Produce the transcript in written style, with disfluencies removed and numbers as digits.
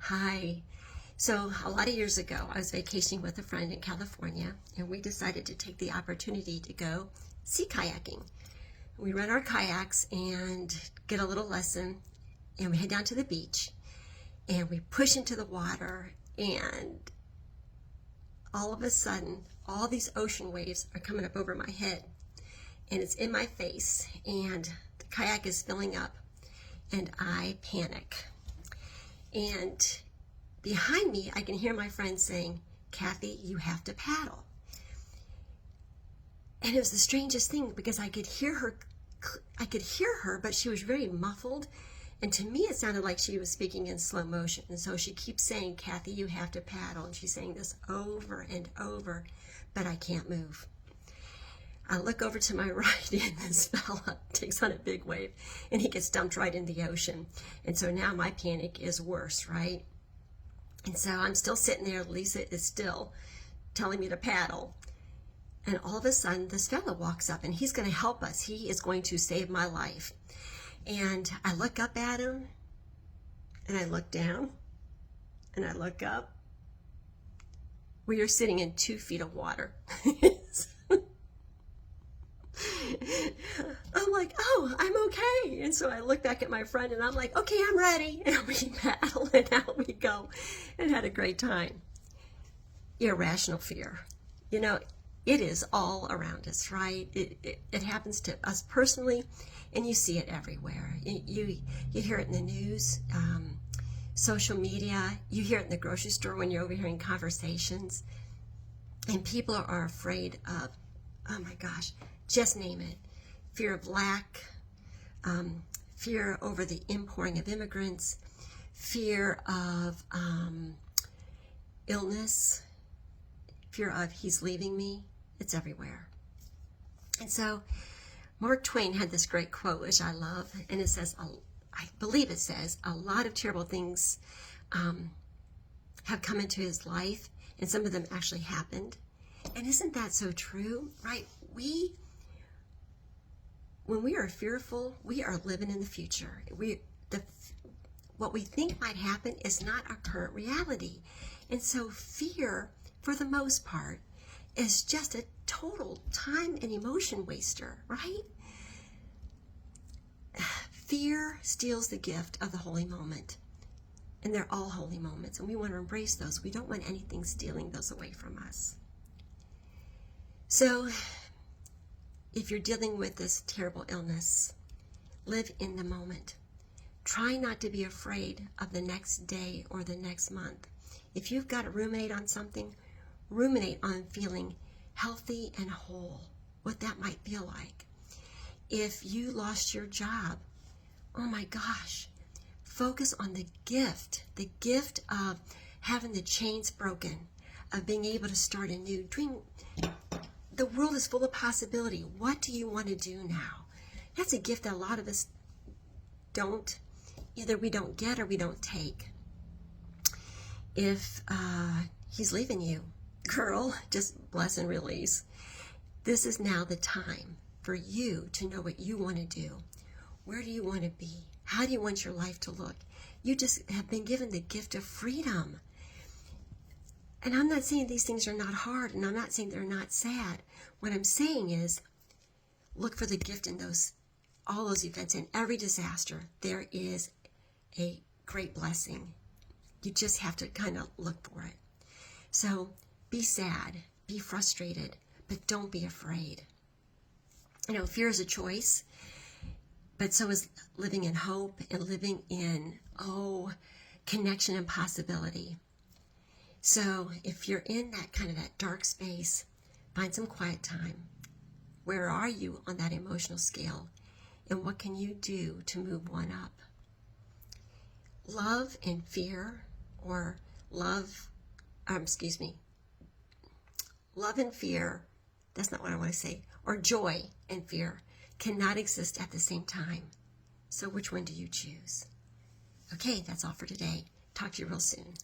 Hi. So a lot of years ago, I was vacationing with a friend in California, and we decided to take the opportunity to go sea kayaking. We rent our kayaks and get a little lesson, and we head down to the beach, and we push into the water, and all of a sudden, all these ocean waves are coming up over my head, and it's in my face, and the kayak is filling up, and I panic. And behind me, I can hear my friend saying, "Kathy, you have to paddle." And it was the strangest thing because I could hear her, but she was very muffled. And to me, it sounded like she was speaking in slow motion. And so she keeps saying, "Kathy, you have to paddle." And she's saying this over and over, but I can't move. I look over to my right, and this fella takes on a big wave, and he gets dumped right in the ocean. And so now my panic is worse, right? And so I'm still sitting there. Lisa is still telling me to paddle. And all of a sudden, this fella walks up, and he's going to help us. He is going to save my life. And I look up at him, and I look down, and I look up. We are sitting in 2 feet of water. I'm like, "Oh, I'm okay." And so I look back at my friend, and I'm like, "Okay, I'm ready." And we paddle, and out we go, and had a great time. Irrational fear. You know, it is all around us, right? It happens to us personally, and you see it everywhere. You hear it in the news, social media. You hear it in the grocery store when you're overhearing conversations. And people are afraid of, oh my gosh, just name it. Fear of lack, fear over the inpouring of immigrants, fear of illness, fear of he's leaving me. It's everywhere. And so Mark Twain had this great quote, which I love, and it says, I believe it says, a lot of terrible things have come into his life, and some of them actually happened. And isn't that so true, right? When we are fearful, we are living in the future. What we think might happen is not our current reality. And so fear, for the most part, is just a total time and emotion waster, right? Fear steals the gift of the holy moment. And they're all holy moments, and we want to embrace those. We don't want anything stealing those away from us. So, if you're dealing with this terrible illness, live in the moment. Try not to be afraid of the next day or the next month. If you've got to ruminate on something, ruminate on feeling healthy and whole, what that might feel like. If you lost your job, oh my gosh, focus on the gift of having the chains broken, of being able to start a new dream. The world is full of possibility. What do you want to do now? That's a gift that a lot of us don't, either we don't get or we don't take. If he's leaving you, girl, just bless and release. This is now the time for you to know what you want to do. Where do you want to be? How do you want your life to look? You just have been given the gift of freedom. And I'm not saying these things are not hard, and I'm not saying they're not sad. What I'm saying is, look for the gift in all those events. In every disaster, there is a great blessing. You just have to kind of look for it. So be sad, be frustrated, but don't be afraid. You know, fear is a choice, but so is living in hope and living in, connection and possibility. So if you're in that dark space, find some quiet time. Where are you on that emotional scale? And what can you do to move one up? Love and fear, love and fear, that's not what I want to say, or joy and fear cannot exist at the same time. So which one do you choose? Okay, that's all for today. Talk to you real soon.